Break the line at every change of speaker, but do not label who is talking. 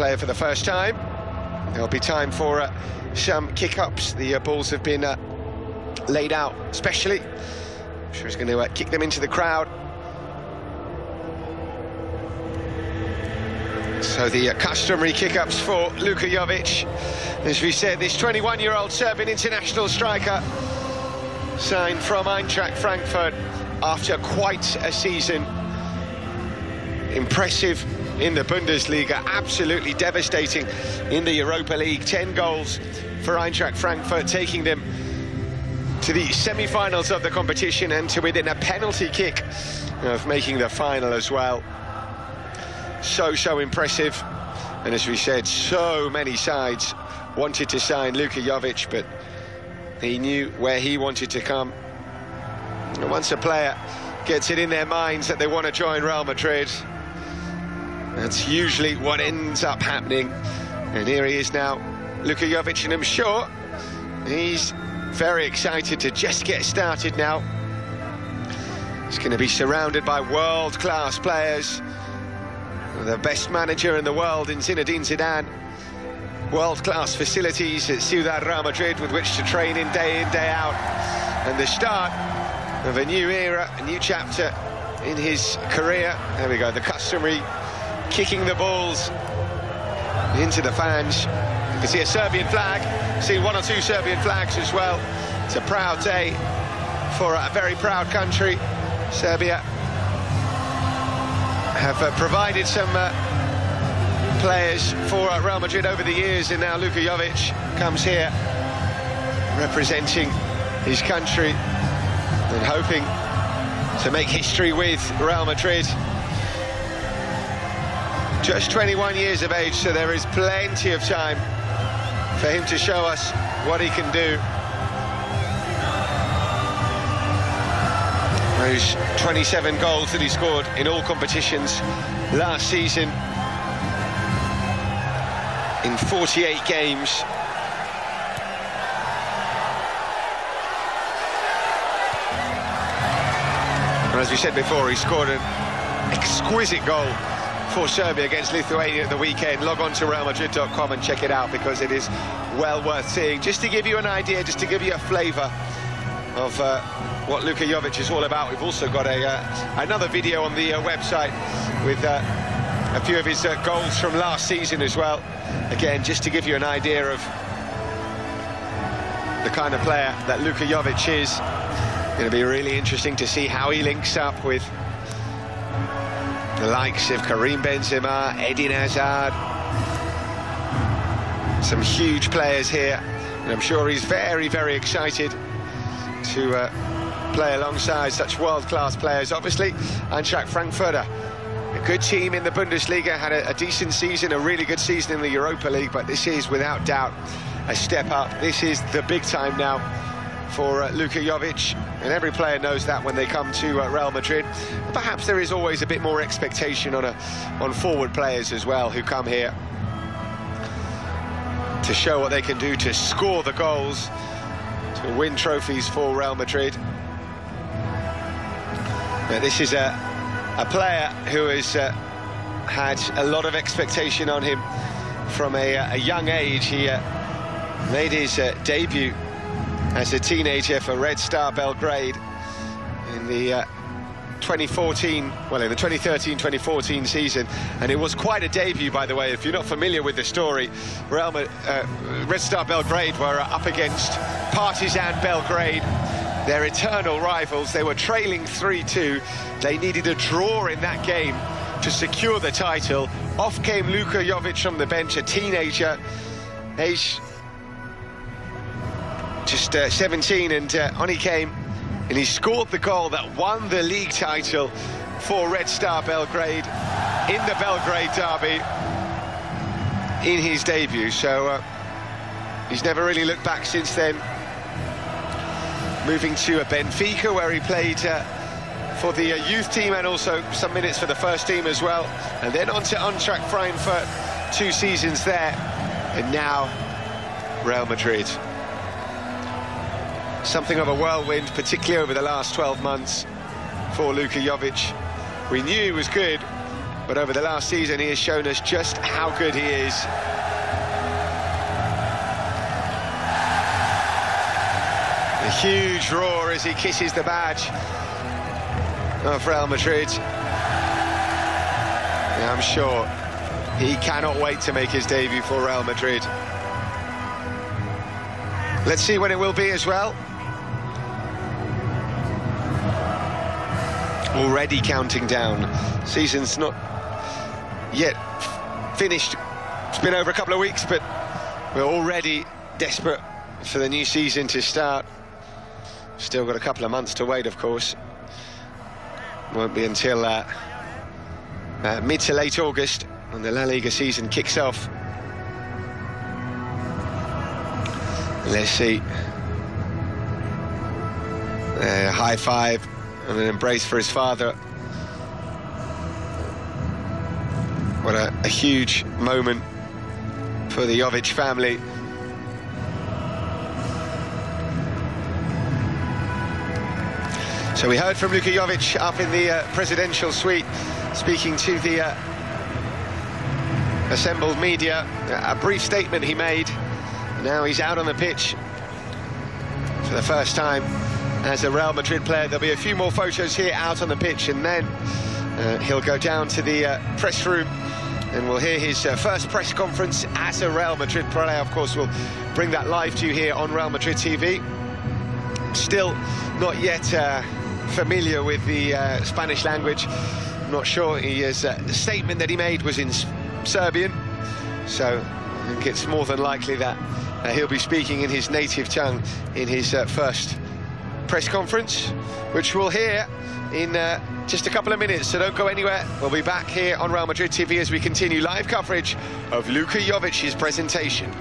player for the first time. There'll be time for some kick-ups. The balls have been laid out specially. I'm sure he's going to kick them into the crowd. So the customary kick-ups for Luka Jovic. As we said, this 21-year-old Serbian international striker signed from Eintracht Frankfurt after quite a season. Impressive in the Bundesliga, absolutely devastating in the Europa League. 10 goals for Eintracht Frankfurt, taking them to the semi-finals of the competition and to within a penalty kick of making the final as well. So impressive. And as we said, so many sides wanted to sign Luka Jovic, but he knew where he wanted to come. And once a player gets it in their minds that they want to join Real Madrid, that's usually what ends up happening. And here he is now, Luka Jovic, and I'm sure he's very excited to just get started now. He's going to be surrounded by world-class players, the best manager in the world in Zinedine Zidane, world-class facilities at Ciudad Real Madrid with which to train in, day out, and the start of a new era, a new chapter in his career. There we go, the customary kicking the balls into the fans. You can see a Serbian flag, see one or two Serbian flags as well. It's a proud day for a very proud country. Serbia have provided some players for Real Madrid over the years, and now Luka Jovic comes here representing his country and hoping to make history with Real Madrid. Just 21 years of age, so there is plenty of time for him to show us what he can do. Those 27 goals that he scored in all competitions last season in 48 games. And as we said before, he scored an exquisite goal for Serbia against Lithuania at the weekend. Log on to realmadrid.com and check it out, because it is well worth seeing. Just to give you an idea, just to give you a flavour of what Luka Jovic is all about, we've also got another video on the website with a few of his goals from last season as well. Again, just to give you an idea of the kind of player that Luka Jovic is. Going to be really interesting to see how he links up with the likes of Karim Benzema, Eden Hazard. Some huge players here, and I'm sure he's very excited to play alongside such world-class players. Obviously, Eintracht Frankfurt, a good team in the Bundesliga, had a decent season, a really good season in the Europa League, but this is without doubt a step up. This is the big time now for Luka Jovic, and every player knows that when they come to Real Madrid. Perhaps there is always a bit more expectation on forward players as well, who come here to show what they can do, to score the goals, to win trophies for Real Madrid. Now, this is a player who has had a lot of expectation on him from a young age. He made his debut as a teenager for Red Star Belgrade in the 2013-2014 season, and it was quite a debut, by the way. If you're not familiar with the story, Red Star Belgrade were up against Partizan Belgrade, their eternal rivals. They were trailing 3-2. They needed a draw in that game to secure the title. Off came Luka Jovic from the bench, a teenager, age just 17, and on he came, and he scored the goal that won the league title for Red Star Belgrade in the Belgrade derby in his debut. So he's never really looked back since then, moving to Benfica, where he played for the youth team and also some minutes for the first team as well, and then on to Eintracht Frankfurt, 2 seasons there, and now Real Madrid. Something of a whirlwind, particularly over the last 12 months for Luka Jovic. We knew he was good, but over the last season he has shown us just how good he is. A huge roar as he kisses the badge of Real Madrid. Yeah, I'm sure he cannot wait to make his debut for Real Madrid. Let's see when it will be as well. Already counting down. Season's not yet finished. It's been over a couple of weeks, but we're already desperate for the new season to start. Still got a couple of months to wait, of course. Won't be until mid to late August when the La Liga season kicks off. Let's see. High five and an embrace for his father. What a huge moment for the Jovic family. So we heard from Luka Jovic up in the presidential suite, speaking to the assembled media. A brief statement he made. Now he's out on the pitch for the first time as a Real Madrid player. There'll be a few more photos here out on the pitch, and then he'll go down to the press room and we'll hear his first press conference as a Real Madrid player. Of course, we'll bring that live to you here on Real Madrid TV. Still not yet familiar with the Spanish language. I'm not sure. The statement that he made was in Serbian, so I think it's more than likely that he'll be speaking in his native tongue in his first press conference, which we'll hear in just a couple of minutes, so don't go anywhere. We'll be back here on Real Madrid TV as we continue live coverage of Luka Jovic's presentation.